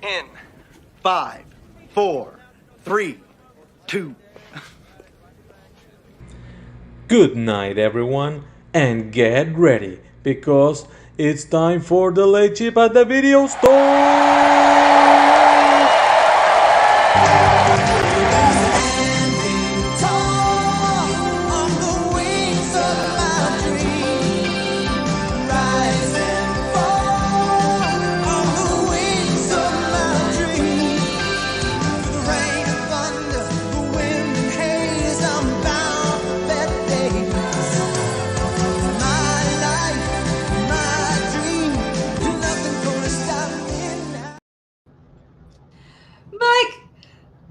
in 5, 4, 3, 2. Good night, everyone, and get ready because it's time for the late chip at the video store. Mike,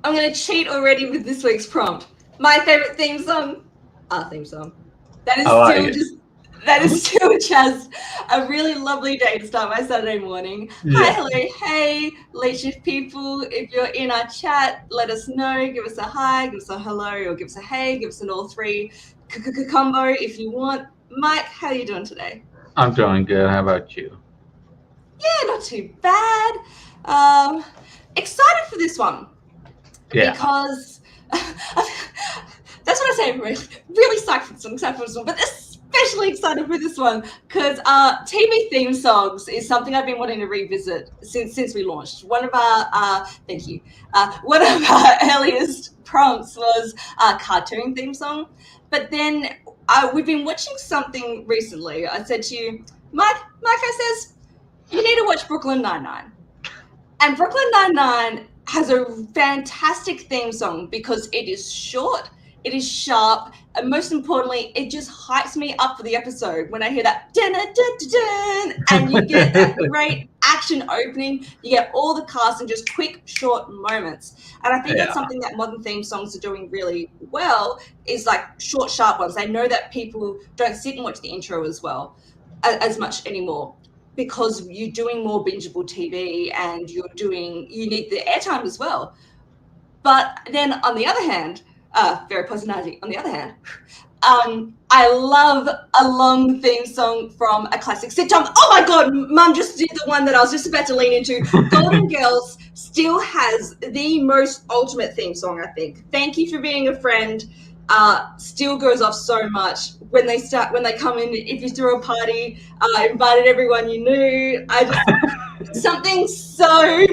I'm going to cheat already with this week's prompt. My favorite theme song, our theme song. That is still just a really lovely day to start my Saturday morning. Yeah. Hi, hello, hey, late shift people. If you're in our chat, let us know. Give us a hi, give us a hello, or give us a hey, give us an all three combo if you want. Mike, how are you doing today? I'm doing good. How about you? Yeah, not too bad. Excited for this one. Yeah. Because that's what I say. Really psyched for this one, but especially excited for this one because TV theme songs is something I've been wanting to revisit since we launched. One of our one of our earliest prompts was a cartoon theme song, but then we've been watching something recently. I said to you, Mike, I says, you need to watch Brooklyn Nine-Nine. And Brooklyn Nine-Nine has a fantastic theme song because it is short, it is sharp, and most importantly, it just hypes me up for the episode when I hear that dun, dun, dun, dun, and you get that great action opening, you get all the cast in just quick, short moments. And I think that's something that modern theme songs are doing really well, is like short, sharp ones. I know that people don't sit and watch the intro as well, as much anymore, because you're doing more bingeable TV and you need the airtime as well. But then on the other hand, very positive. On the other hand, I love a long theme song from a classic sitcom. Oh my God, Mum just did the one that I was just about to lean into. Golden Girls still has the most ultimate theme song, I think. Thank You for Being a Friend. Still goes off so much when they come in. If you threw a party, invited everyone you knew. Something so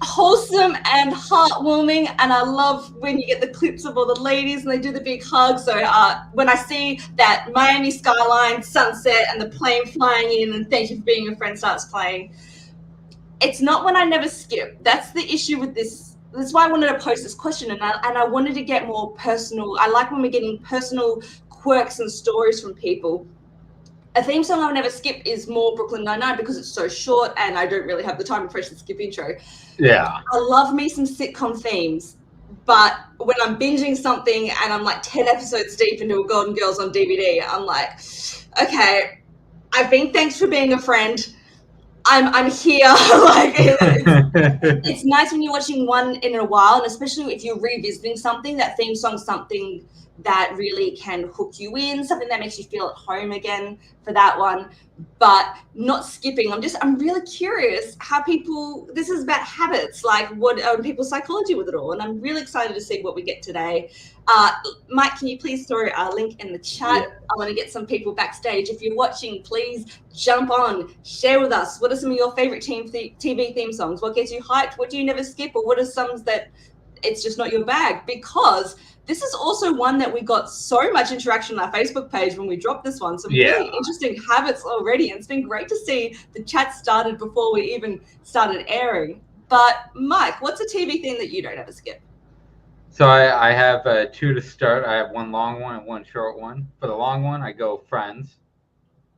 wholesome and heartwarming, and I love when you get the clips of all the ladies and they do the big hug. So when I see that Miami skyline, sunset, and the plane flying in, and Thank You for Being a Friend starts playing, it's not one I never skip. That's the issue with this. That's why I wanted to post this question, and I wanted to get more personal. I like when we're getting personal quirks and stories from people. A theme song I would never skip is more Brooklyn Nine-Nine because it's so short and I don't really have the time and pressure to skip intro. Yeah. I love me some sitcom themes, but when I'm binging something and I'm like 10 episodes deep into a Golden Girls on DVD, I'm like, okay, I've been Thanks for Being a Friend. I'm here. Like it's nice when you're watching one in a while, and especially if you're revisiting something, that theme song's something that really can hook you in, something that makes you feel at home again for that one, but not skipping. I'm really curious how this is about habits, like what people's psychology with it all, and I'm really excited to see what we get today. Mike, can you please throw our link in the chat? Yeah. I want to get some people backstage. If you're watching, please jump on, share with us. What are some of your favorite TV theme songs? What gets you hyped? What do you never skip? Or what are some that it's just not your bag? Because this is also one that we got so much interaction on our Facebook page when we dropped this one. Some really interesting habits already. And it's been great to see the chat started before we even started airing. But Mike, what's a TV theme that you don't ever skip? So I have two to start. I have one long one and one short one. For the long one, I go Friends,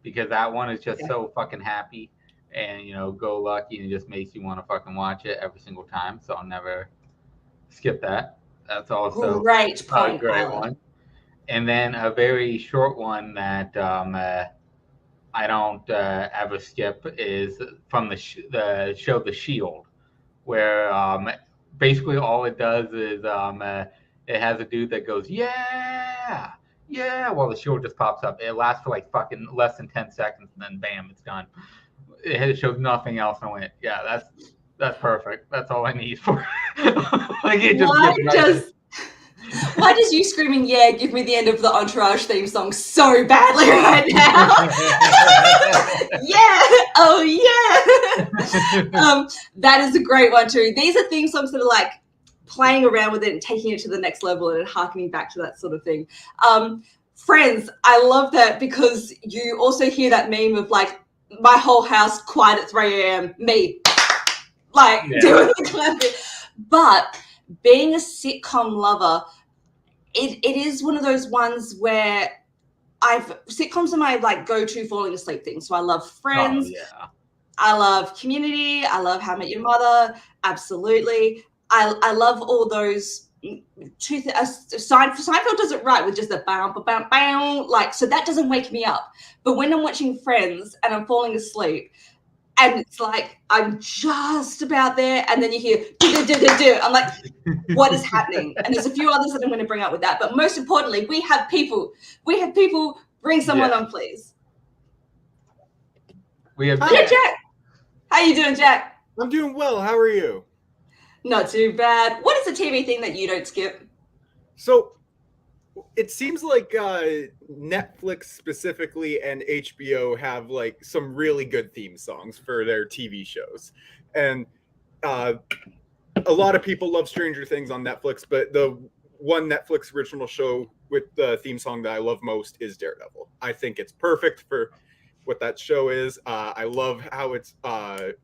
because that one is just so fucking happy and, go lucky, and it just makes you want to fucking watch it every single time. So I'll never skip that. That's also great point, a great one. And then a very short one that I don't ever skip is from the show The Shield, where basically all it does is it has a dude that goes, yeah, while the shield just pops up. It lasts for like fucking less than 10 seconds, and then bam, it's done. It shows nothing else. I went, yeah, That's perfect. That's all I need for. Like it just Why gets right does why does you screaming yeah give me the end of the Entourage theme song so badly right now? Yeah, oh yeah. That is a great one too. These are theme songs that are like playing around with it and taking it to the next level and harkening back to that sort of thing. Friends, I love that because you also hear that meme of like my whole house quiet at 3 a.m. Me, like doing the clapping. But being a sitcom lover, it is one of those ones where sitcoms are my like go-to falling asleep thing. So I love Friends. Oh, yeah. I love Community. I love How I Met Your Mother. Absolutely. I love all those. Seinfeld does it right with just a bow, bow, bow, like, so that doesn't wake me up. But when I'm watching Friends and I'm falling asleep, and it's like I'm just about there, and then you hear do. I'm like, what is happening? And there's a few others that I'm going to bring up with that. But most importantly, we have people. Bring someone on, please. We have Yeah, Jack. How you doing, Jack? I'm doing well. How are you? Not too bad. What is a TV thing that you don't skip? So it seems like Netflix specifically and HBO have like some really good theme songs for their TV shows. And a lot of people love Stranger Things on Netflix, but the one Netflix original show with the theme song that I love most is Daredevil. I think it's perfect for what that show is. I love how it's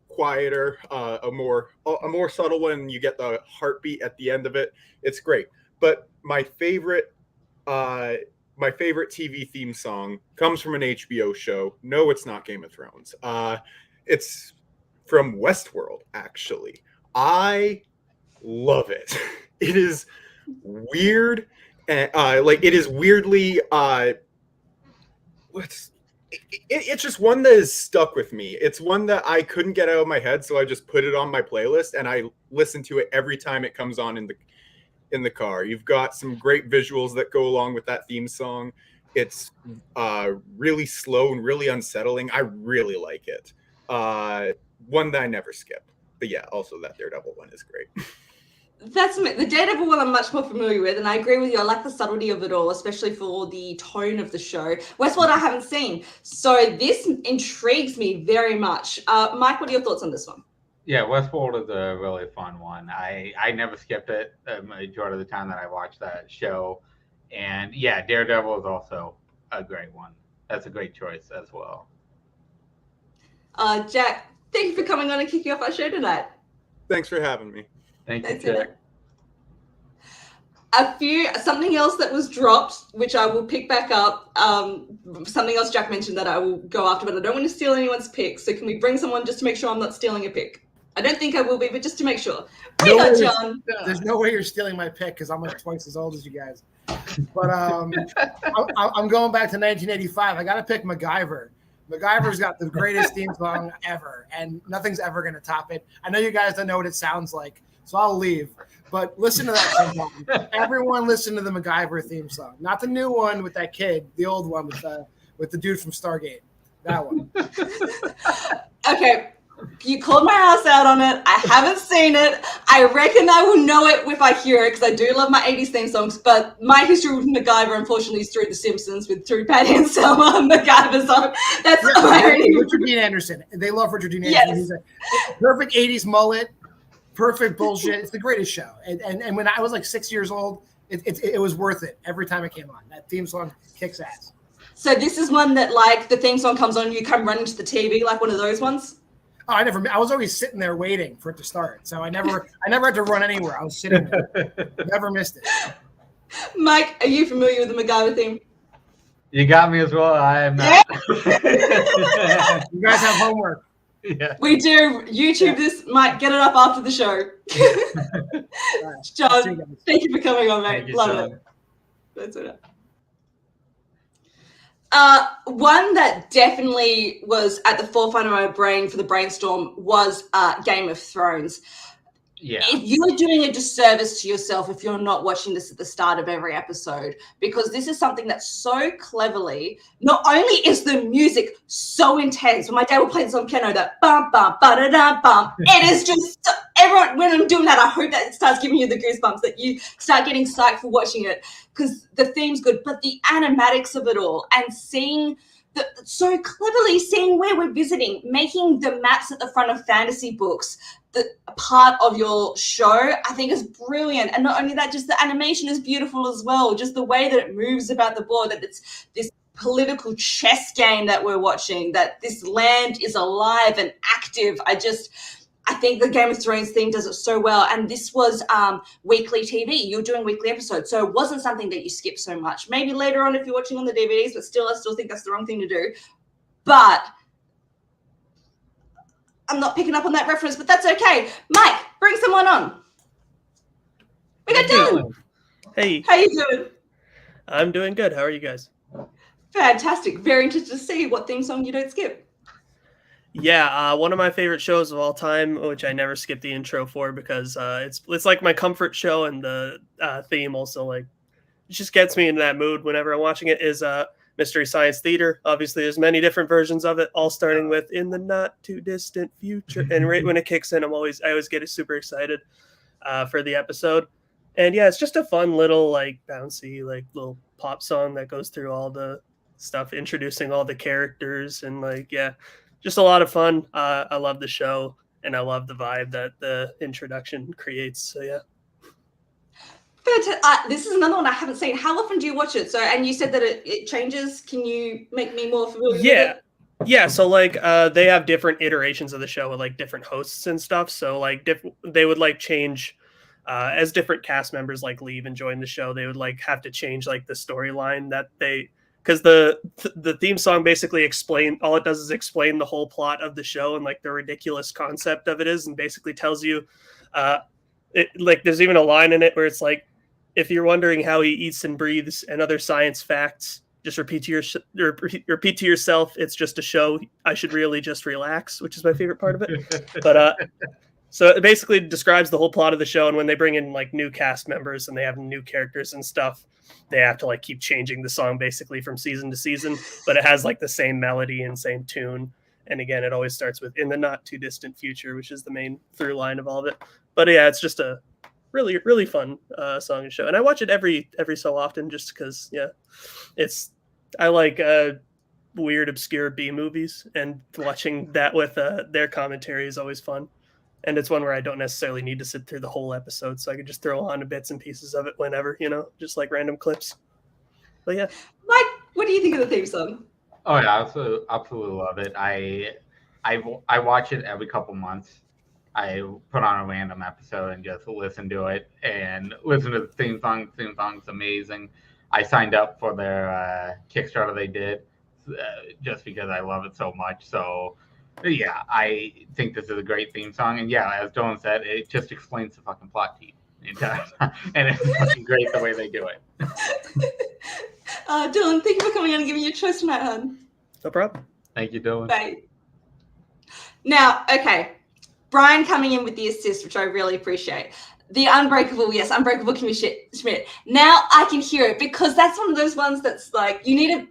quieter, a more subtle one. You get the heartbeat at the end of it. It's great. But my favorite TV theme song comes from an HBO show. No, it's not Game of Thrones. It's from Westworld, actually. I love it. It is weird, and like it is weirdly it's just one that is stuck with me. It's one that I couldn't get out of my head, so I just put it on my playlist and I listen to it every time it comes on in the car. You've got some great visuals that go along with that theme song. It's really slow and really unsettling. I really like it. One that I never skip. But yeah, also that Daredevil one is great. That's the Daredevil one I'm much more familiar with, and I agree with you. I like the subtlety of it all, especially for the tone of the show. Westworld I haven't seen, so this intrigues me very much. Mike, what are your thoughts on this one? Yeah, Westworld is a really fun one. I never skipped it the majority of the time that I watched that show. And yeah, Daredevil is also a great one. That's a great choice as well. Jack, thank you for coming on and kicking off our show tonight. Thanks for having me. Thank you, Jack. Something else that was dropped, which I will pick back up. Something else Jack mentioned that I will go after, but I don't want to steal anyone's pick. So can we bring someone just to make sure I'm not stealing a pick? I don't think I will be, but just to make sure. Bring on, John. There's no way you're stealing my pick because I'm like twice as old as you guys. But I'm going back to 1985. I got to pick MacGyver. MacGyver's got the greatest theme song ever, and nothing's ever going to top it. I know you guys don't know what it sounds like, so I'll leave. But listen to that sometime. Everyone listen to the MacGyver theme song. Not the new one with that kid, the old one with the dude from Stargate. That one. Okay. You called my ass out on it. I haven't seen it. I reckon I will know it if I hear it because I do love my 80s theme songs. But my history with MacGyver, unfortunately, is through The Simpsons through Patty and Selma and MacGyver song. That's my only. Richard Dean Anderson. They love Richard Dean Anderson. Yes. He's a perfect 80s mullet, perfect bullshit. It's the greatest show. And when I was like 6 years old, it was worth it every time it came on. That theme song kicks ass. So this is one that, like, the theme song comes on, you come running to the TV, like one of those ones? Oh, I was always sitting there waiting for it to start. So I never had to run anywhere. I was sitting there. Never missed it. Mike, are you familiar with the MacGyver theme? You got me as well. I am not. You guys have homework. Yeah. We do. YouTube this. Mike, get it up after the show. Right. John, thank you for coming on, mate. Thank you, Love John. it. That's it. One that definitely was at the forefront of my brain for the brainstorm was Game of Thrones. Yeah. If you're doing a disservice to yourself if you're not watching this at the start of every episode, because this is something that's so cleverly, not only is the music so intense, when my dad would play this on piano, that bum bum ba da da bum, it is just everyone, when I'm doing that, I hope that it starts giving you the goosebumps, that you start getting psyched for watching it, because the theme's good, but the animatics of it all and seeing so cleverly seeing where we're visiting, making the maps at the front of fantasy books the part of your show, I think is brilliant. And not only that, just the animation is beautiful as well. Just the way that it moves about the board, that it's this political chess game that we're watching, that this land is alive and active. I think the Game of Thrones theme does it so well. And this was weekly TV. You're doing weekly episodes. So it wasn't something that you skip so much. Maybe later on if you're watching on the DVDs, but still, I still think that's the wrong thing to do. But I'm not picking up on that reference, but that's okay. Mike, bring someone on. We got Dylan. Hey. How you doing? I'm doing good. How are you guys? Fantastic. Very interested to see what theme song you don't skip. Yeah, one of my favorite shows of all time, which I never skip the intro for because it's like my comfort show, and the theme also like it just gets me into that mood whenever I'm watching it, is Mystery Science Theater. Obviously, there's many different versions of it, all starting with "In the Not Too Distant Future," and right when it kicks in, I always get super excited for the episode. And yeah, it's just a fun little like bouncy like little pop song that goes through all the stuff, introducing all the characters, and like just a lot of fun. I love the show, and I love the vibe that the introduction creates. So yeah. This is another one I haven't seen. How often do you watch it? So, and you said that it changes. Can you make me more familiar with it? Yeah, so like they have different iterations of the show with like different hosts and stuff. So like they would like change as different cast members like leave and join the show. They would like have to change like the storyline that because the theme song basically all it does is explain the whole plot of the show and like the ridiculous concept of it is, and basically tells you like there's even a line in it where it's like, if you're wondering how he eats and breathes and other science facts, just repeat to yourself, it's just a show. I should really just relax, which is my favorite part of it. But so it basically describes the whole plot of the show, and when they bring in like new cast members and they have new characters and stuff, they have to like keep changing the song basically from season to season, but it has like the same melody and same tune. And again, it always starts with "In the Not Too Distant Future," which is the main through line of all of it. But yeah, it's just a really, really fun song and show. And I watch it every so often just because, I like weird, obscure B movies, and watching that with their commentary is always fun. And it's one where I don't necessarily need to sit through the whole episode, so I can just throw on bits and pieces of it whenever, just like random clips. But yeah. Mike, what do you think of the theme song? Oh yeah, I absolutely love it. I watch it every couple months. I put on a random episode and just listen to it and listen to the theme song. The theme song's amazing. I signed up for their Kickstarter they did just because I love it so much. So yeah, I think this is a great theme song. And yeah, as Dylan said, it just explains the fucking plot to you. And it's fucking great the way they do it. Dylan, thank you for coming on and giving your choice tonight, hon. No problem. Thank you, Dylan. Bye. Now, okay. Brian coming in with the assist, which I really appreciate. The Unbreakable, yes, Unbreakable Kimmy Schmidt. Now I can hear it, because that's one of those ones that's like, you need to,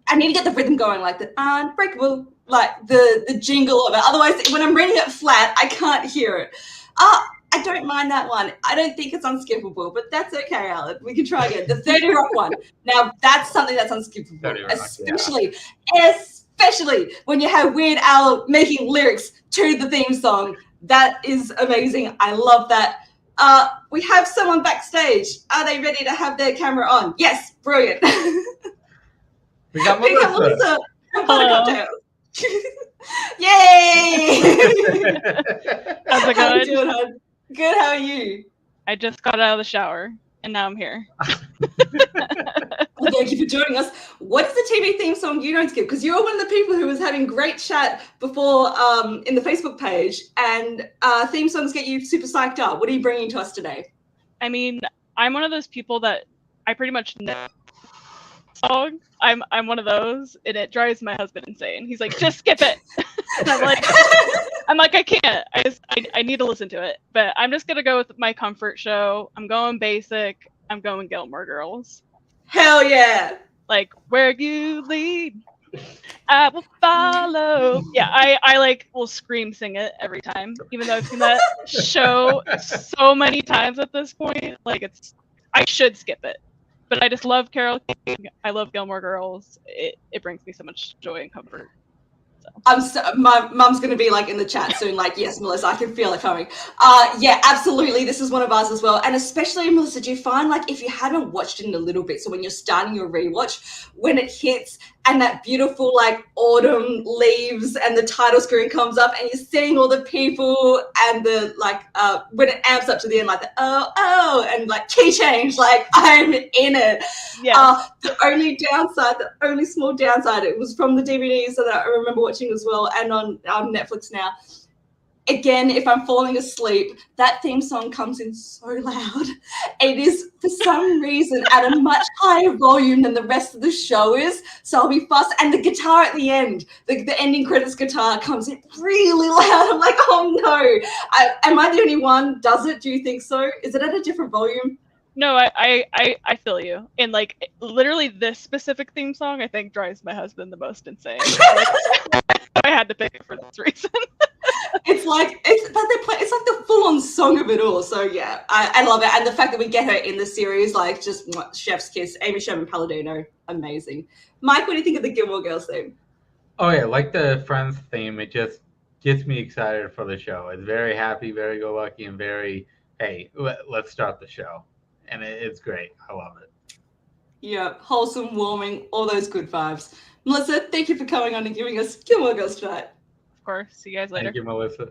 I need to get the rhythm going, like the Unbreakable, like the jingle of it. Otherwise, when I'm reading it flat, I can't hear it. I don't mind that one. I don't think it's unskippable, but that's okay, Alan. We can try again. The 30 Rock one. Now, that's something that's unskippable, 30 Rock, especially when you have Weird Al making lyrics to the theme song. That is amazing. I love that. We have someone backstage. Are they ready to have their camera on? Yes, brilliant. We got Melissa. Hello. Yay! How's it How you going? doing, hon? Good, how are you? I just got out of the shower and now I'm here. Well, thank you for joining us. What is the TV theme song you don't skip? Because you're one of the people who was having great chat before in the Facebook page, and theme songs get you super psyched up. What are you bringing to us today? I mean, I'm one of those people that I pretty much know the song. I'm one of those, and it drives my husband insane. He's like, just skip it. And I'm like, I can't. I I need to listen to it. But I'm just gonna go with my comfort show. I'm going basic. I'm going Gilmore Girls. Hell yeah. Like, where you lead, I will follow. Yeah, I like will scream sing it every time, even though I've seen that show so many times at this point. Like, I should skip it, but I just love Carol King. I love Gilmore Girls. It brings me so much joy and comfort. My mum's gonna be like in the chat soon, like, yes, Melissa, I can feel it coming. Yeah, absolutely. This is one of ours as well. And especially, Melissa, do you find like if you haven't watched it in a little bit, so when you're starting your rewatch, when it hits and that beautiful like autumn leaves and the title screen comes up and you're seeing all the people and the like when it amps up to the end, like the oh and like key change, like I'm in it. Yeah. The only small downside, it was from the DVDs that I remember watching as well, and on Netflix now. Again, if I'm falling asleep, that theme song comes in so loud. It is, for some reason, at a much higher volume than the rest of the show is. So I'll be fast. And the guitar at the end, the ending credits guitar comes in really loud. I'm like, oh no. Am I the only one? Does it? Do you think so? Is it at a different volume? No, I feel you. And like literally this specific theme song, I think drives my husband the most insane. Like, I had to pick it for this reason. It's like it's the full-on song of it all. So yeah, I love it, and the fact that we get her in the series, like, just chef's kiss. Amy Sherman Palladino, amazing. Mike, what do you think of the Gilmore Girls theme? Oh yeah, like the Friends theme, it just gets me excited for the show. It's very happy, very go lucky, and very hey, let's start the show, and it's great. I love it. Yeah, wholesome, warming, all those good vibes. Melissa, thank you for coming on and giving us Gilmore Girls tonight. Of course. See you guys later. Thank you, Melissa.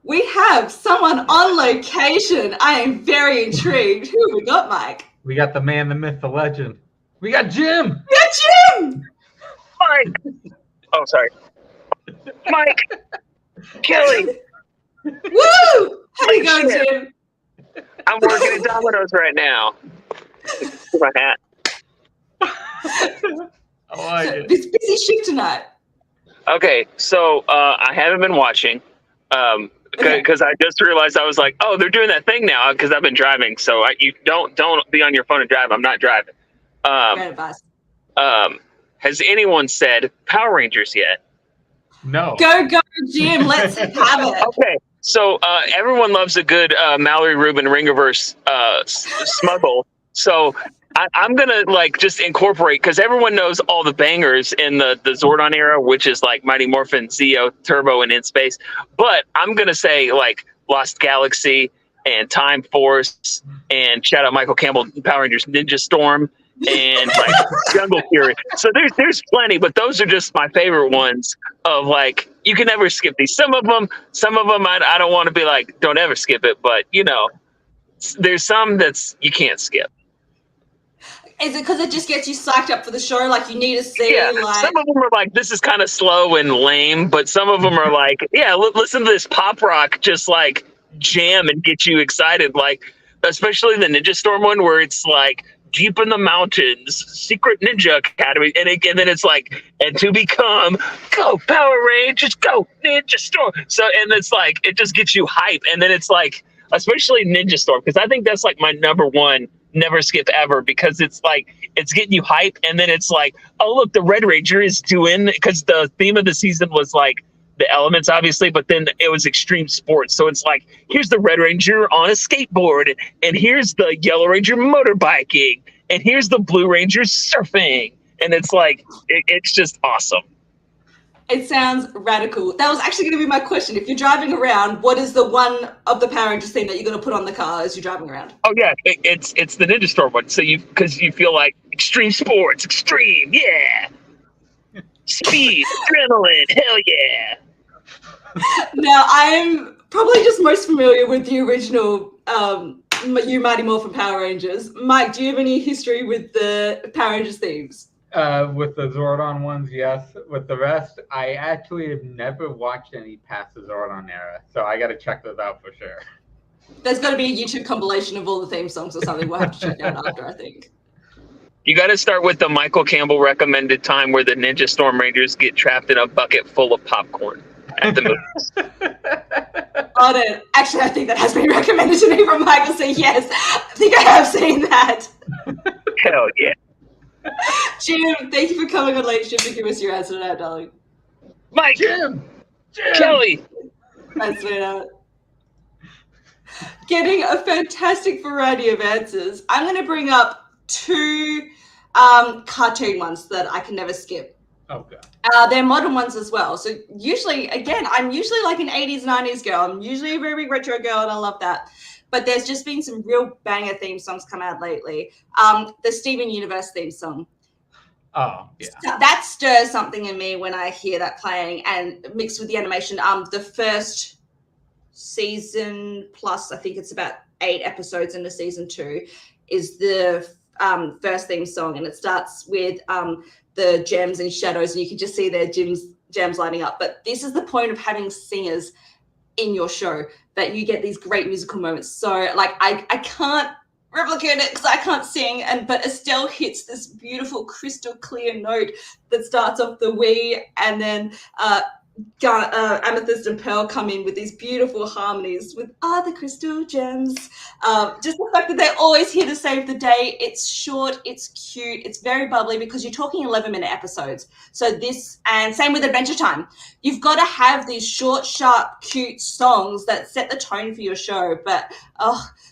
We have someone on location. I am very intrigued. Who have we got, Mike? We got the man, the myth, the legend. We got Jim. We got Jim. Mike. Oh, sorry. Mike. Kelly. Woo! How you going, Jim? I'm working at Domino's right now. My hat. I like it. This busy shift tonight. Okay, so I haven't been watching because I just realized I was like, oh, they're doing that thing now because I've been driving. So you don't be on your phone and drive. I'm not driving. Great advice. Has anyone said Power Rangers yet? No. Go, Jim. Let's have it. Okay, so everyone loves a good Mallory Rubin Ringerverse smuggle. So I'm gonna like just incorporate because everyone knows all the bangers in the Zordon era, which is like Mighty Morphin, Zeo, Turbo, and In Space. But I'm gonna say like Lost Galaxy and Time Force and shout out Michael Campbell, Power Rangers Ninja Storm and like Jungle Fury. So there's plenty, but those are just my favorite ones. Of like you can never skip these. Some of them I don't want to be like don't ever skip it, but you know there's some that's you can't skip. Is it because it just gets you psyched up for the show? Like you need to see. Yeah, like... some of them are like this is kind of slow and lame, but some of them are like, yeah, listen to this pop rock, just like jam and get you excited. Like especially the Ninja Storm one, where it's like deep in the mountains, Secret Ninja Academy, and then it's like, and to become, go Power Rangers, go Ninja Storm. So and it's like it just gets you hype, and then it's like, especially Ninja Storm, because I think that's like my number one. Never skip ever because it's like it's getting you hype and then it's like, oh look, the Red Ranger is doing, because the theme of the season was like the elements obviously, but then it was extreme sports, so it's like here's the Red Ranger on a skateboard and here's the Yellow Ranger motorbiking and here's the Blue Ranger surfing, and it's like it's just awesome. It sounds radical. That was actually going to be my question. If you're driving around, what is the one of the Power Rangers thing that you're going to put on the car as you're driving around? Oh yeah, it's the Ninja Storm one. So because you feel like extreme sports, extreme, yeah, speed, adrenaline, hell yeah. Now I'm probably just most familiar with the original You Mighty Morphin Power Rangers. Mike, do you have any history with the Power Rangers themes? With the Zordon ones, yes. With the rest, I actually have never watched any past the Zordon era, so I got to check those out for sure. There's got to be a YouTube compilation of all the theme songs or something. We'll have to check out after, I think. You got to start with the Michael Campbell recommended time where the Ninja Storm Rangers get trapped in a bucket full of popcorn. at the movies. Oh, no. Actually, I think that has been recommended to me from Michael, so yes, I think I have seen that. Hell yeah. Jim, thank you for coming on Late Shift and give us your answer to that, darling. Mike, Jim. Kelly. That's sweetheart. Getting a fantastic variety of answers. I'm going to bring up two cartoon ones that I can never skip. Okay. They're modern ones as well. So usually, again, I'm usually like an 80s, 90s girl. I'm usually a very big retro girl, and I love that. But there's just been some real banger theme songs come out lately. The Steven Universe theme song. Oh, yeah. That stirs something in me when I hear that playing, and mixed with the animation. The first season plus, I think it's about 8 episodes into season 2, is the first theme song, and it starts with the gems and shadows, and you can just see their gems lighting up. But this is the point of having singers in your show, that you get these great musical moments. So like I can't replicate it because I can't sing, but Estelle hits this beautiful crystal clear note that starts off the we, and then Amethyst and Pearl come in with these beautiful harmonies with the crystal gems. Just the fact that they're always here to save the day. It's short, it's cute, it's very bubbly, because you're talking 11-minute episodes. So this, and same with Adventure Time. You've got to have these short, sharp, cute songs that set the tone for your show. But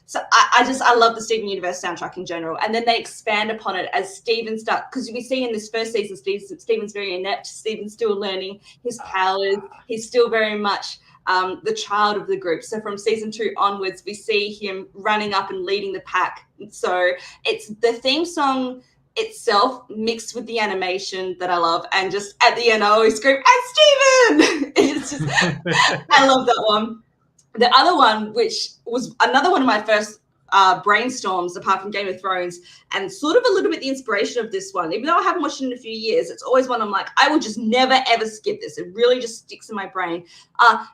so I love the Steven Universe soundtrack in general. And then they expand upon it as Steven starts, because we see in this first season, Steven's very inept. Steven's still learning his powers. He's still very much the child of the group. So from season 2 onwards, we see him running up and leading the pack. So it's the theme song itself mixed with the animation that I love. And just at the end, I always scream, "And Steven!" It's just, I love that one. The other one, which was another one of my first brainstorms, apart from Game of Thrones, and sort of a little bit the inspiration of this one, even though I haven't watched it in a few years, it's always one I'm like, I will just never ever skip this. It really just sticks in my brain.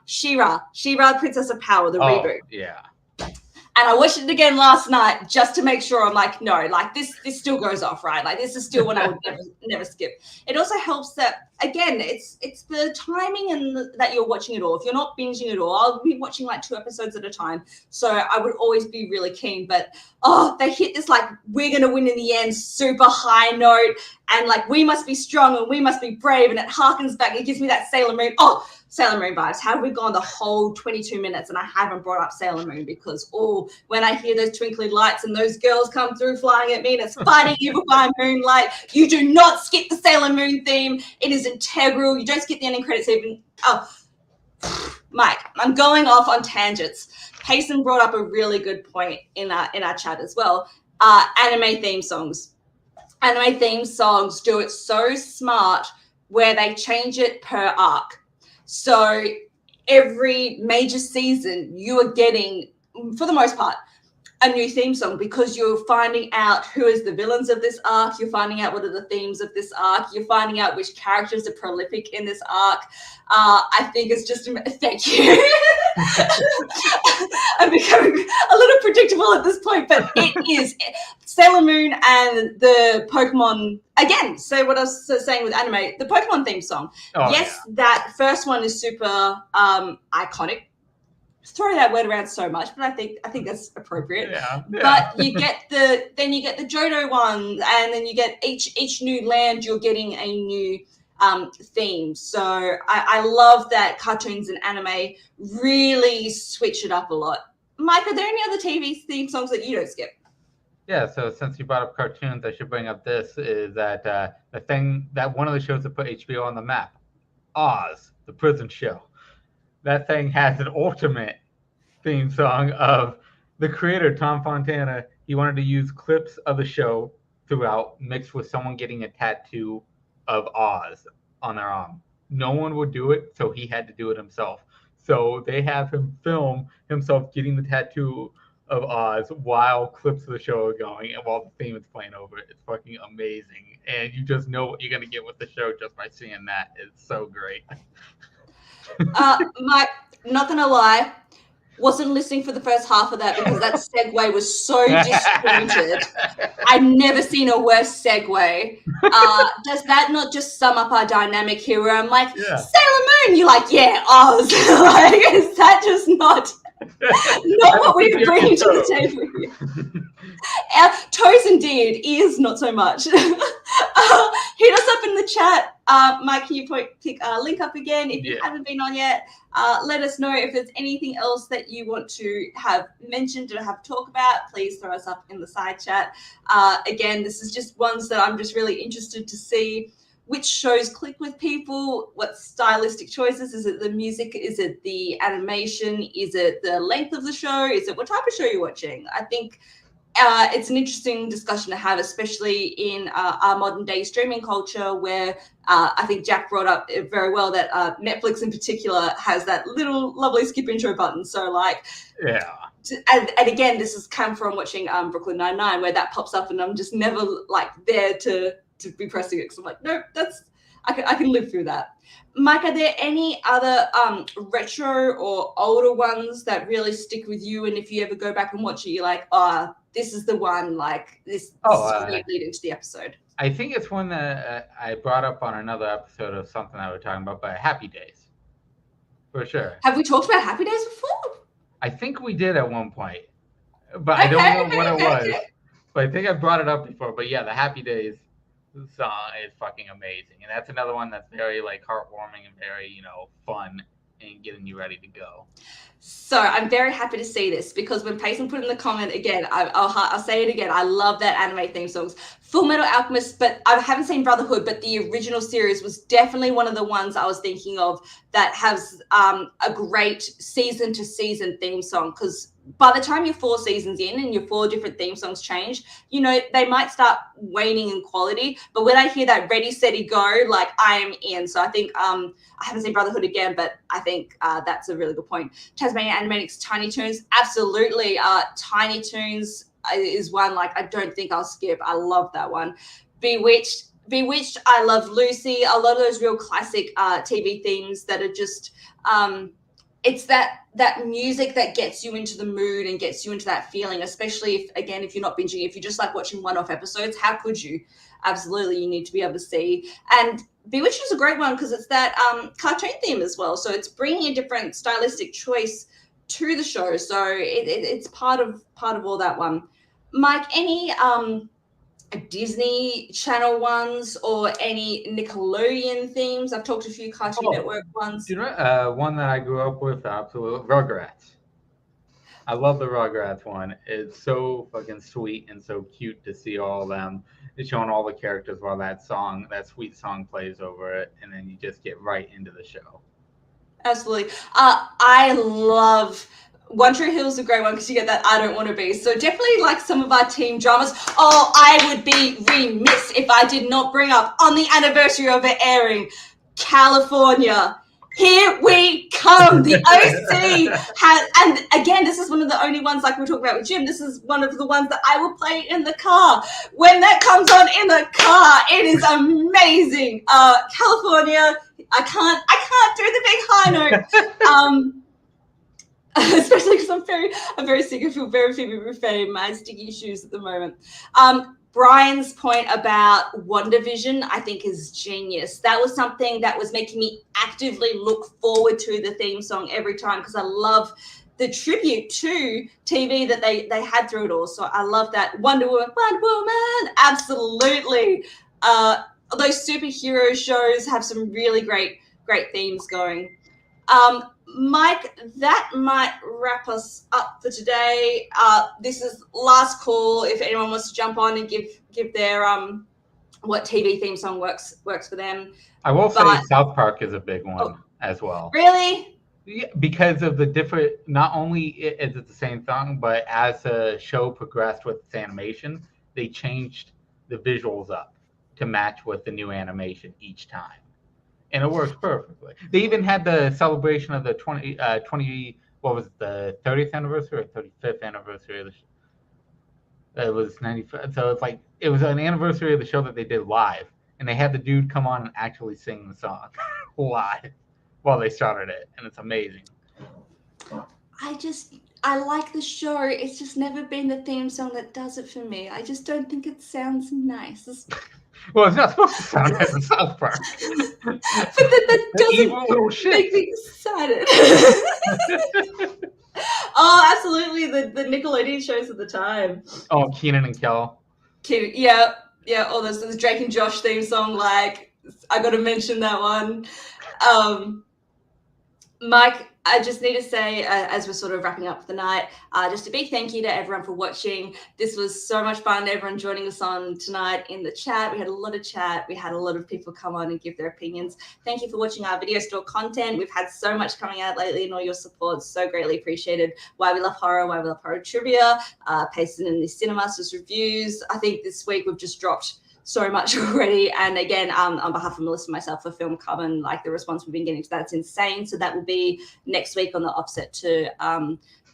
She-Ra, Princess of Power, the reboot. Yeah. And I watched it again last night just to make sure. I'm like, no, like this still goes off, right? Like this is still one I would never skip. It also helps that, again, it's the timing and that you're watching it all. If you're not binging it all, I'll be watching like 2 episodes at a time. So I would always be really keen. But they hit this like, we're going to win in the end, super high note. And like, we must be strong and we must be brave. And it harkens back. It gives me that Sailor Moon. Sailor Moon vibes. How have we gone the whole 22 minutes and I haven't brought up Sailor Moon? Because when I hear those twinkling lights and those girls come through flying at me and it's fighting evil by moonlight, you do not skip the Sailor Moon theme. It is integral. You don't skip the ending credits even. Mike, I'm going off on tangents. Payson brought up a really good point in our chat as well. Anime theme songs. Anime theme songs do it so smart where they change it per arc. So every major season, you are getting, for the most part, a new theme song, because you're finding out who is the villains of this arc. You're finding out what are the themes of this arc. You're finding out which characters are prolific in this arc. I think it's just, thank you. I'm becoming a little predictable at this point, but it is Sailor Moon and the Pokemon. Again, so what I was saying with anime, the Pokemon theme song. That first one is super iconic. Throw that word around so much, but I think that's appropriate. Yeah. But you get the Johto one, and then you get each new land, you're getting a new theme. So I love that cartoons and anime really switch it up a lot. Mike, are there any other TV theme songs that you don't skip? Yeah, so since you brought up cartoons, I should bring up this, is that the thing that one of the shows that put HBO on the map, Oz, the prison show. That thing has an ultimate theme song of the creator, Tom Fontana. He wanted to use clips of the show throughout, mixed with someone getting a tattoo of Oz on their arm. No one would do it, so he had to do it himself. So they have him film himself getting the tattoo of Oz while clips of the show are going and while the theme is playing over it. It's fucking amazing. And you just know what you're going to get with the show just by seeing that. It's so great. Mike, not gonna lie, wasn't listening for the first half of that because that segue was so disjointed. I've never seen a worse segue. Does that not just sum up our dynamic here? Where I'm like, Sailor moon. You're like, yeah, Oz. Like, is that just not what we're bringing to the table here? Toes indeed, ears not so much. Hit us up in the chat. Mike, can you pick a link up again if you haven't been on yet? Let us know if there's anything else that you want to have mentioned or have talk about. Please throw us up in the side chat. Again, this is just ones that I'm just really interested to see which shows click with people, what stylistic choices. Is it the music? Is it the animation? Is it the length of the show? Is it what type of show you're watching? I think it's an interesting discussion to have, especially in our modern day streaming culture, where I think Jack brought up it very well that Netflix in particular has that little lovely skip intro button. So like, yeah. And again, this has come from watching Brooklyn Nine-Nine, where that pops up, and I'm just never like there to be pressing it because I'm like, no, I can live through that. Mike, are there any other retro or older ones that really stick with you? And if you ever go back and watch it, you're like, this is the one, like this is great lead into the episode. I think it's one that I brought up on another episode of something I was talking about, but Happy Days, for sure. Have we talked about Happy Days before? I think we did at one point, but I don't know what it was. But I think I brought it up before. But yeah, the Happy Days song is fucking amazing, and that's another one that's very like heartwarming and very fun and getting you ready to go. So I'm very happy to see this, because when Payson put in the comment again, I'll say it again, I love that anime theme songs. Full Metal Alchemist, but I haven't seen Brotherhood, but the original series was definitely one of the ones I was thinking of that has a great season to season theme song, because by the time you're 4 seasons in and your 4 different theme songs change, they might start waning in quality. But when I hear that Ready, Steady, Go, like I am in. So I think I haven't seen Brotherhood again, but I think that's a really good point. Tasmania Animatics, Tiny Toons, absolutely. Tiny Toons is one like I don't think I'll skip. I love that one. Bewitched, I love Lucy. A lot of those real classic TV themes that are just it's that music that gets you into the mood and gets you into that feeling, especially if you're not binging, if you just like watching one-off episodes, how could you? Absolutely, you need to be able to see. And Bewitched is a great one because it's that cartoon theme as well. So it's bringing a different stylistic choice to the show. So it's part of all that one. Mike, any Disney Channel ones or any Nickelodeon themes? I've talked to a few Cartoon Network ones. One that I grew up with, absolutely, Rugrats. I love the Rugrats one. It's so fucking sweet and so cute to see all of them. It's showing all the characters while that sweet song plays over it, and then you just get right into the show. Absolutely. I love One Tree Hill is a great one because you get that I don't want to be. So definitely like some of our team dramas. I would be remiss if I did not bring up on the anniversary of it airing, California. Here we come. The OC has, and again, this is one of the only ones like we were talking about with Jim. This is one of the ones that I will play in the car. When that comes on in the car, it is amazing. California, I can't do the big high note. Especially because I'm very sick. I feel very Phoebe Buffet in my sticky shoes at the moment. Brian's point about WandaVision, I think, is genius. That was something that was making me actively look forward to the theme song every time because I love the tribute to TV that they had through it all. So I love that. Wonder Woman, absolutely. Those superhero shows have some really great themes going. Mike, that might wrap us up for today. This is last call. If anyone wants to jump on and give their what TV theme song works for them. I will say South Park is a big one as well. Really? Yeah, because of the different. Not only is it the same song, but as the show progressed with its animation, they changed the visuals up to match with the new animation each time. And it works perfectly. They even had the celebration of the 30th anniversary or 35th anniversary of the show. It was 95. So it's like, it was an anniversary of the show that they did live. And they had the dude come on and actually sing the song live while they started it. And it's amazing. I like the show. It's just never been the theme song that does it for me. I just don't think it sounds nice. Well, it's not supposed to sound as a South Park. But that Evil little doesn't shit. make me excited. Oh, absolutely. The Nickelodeon shows at the time. Oh, Keenan and Kel. Yeah, all those the Drake and Josh theme song, like I gotta mention that one. Mike, I just need to say, as we're sort of wrapping up the night, just a big thank you to everyone for watching. This was so much fun. Everyone joining us on tonight in the chat. We had a lot of chat. We had a lot of people come on and give their opinions. Thank you for watching our video store content. We've had so much coming out lately, and all your support so greatly appreciated. Why We Love Horror, Why We Love Horror Trivia, pasting in the Cinemasters reviews. I think this week we've just dropped so much already, and again, on behalf of Melissa and myself for Film Coven, like the response we've been getting to that's insane. So that will be next week on the offset to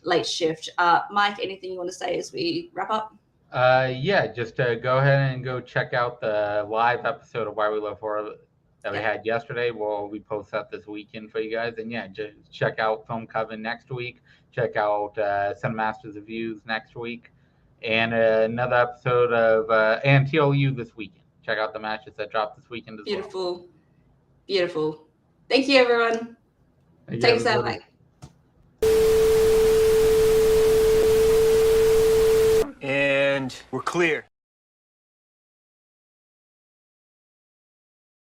Late Shift. Mike, anything you want to say as we wrap up? Yeah, just go ahead and go check out the live episode of Why We Love Horror that we had yesterday. We post that this weekend for you guys, and yeah, just check out Film Coven next week. Check out Cinemasters Reviews next week. And another episode of and TLU this weekend. Check out the matches that dropped this weekend as well. Beautiful. Thank you, everyone. Take us out, Mike. And we're clear.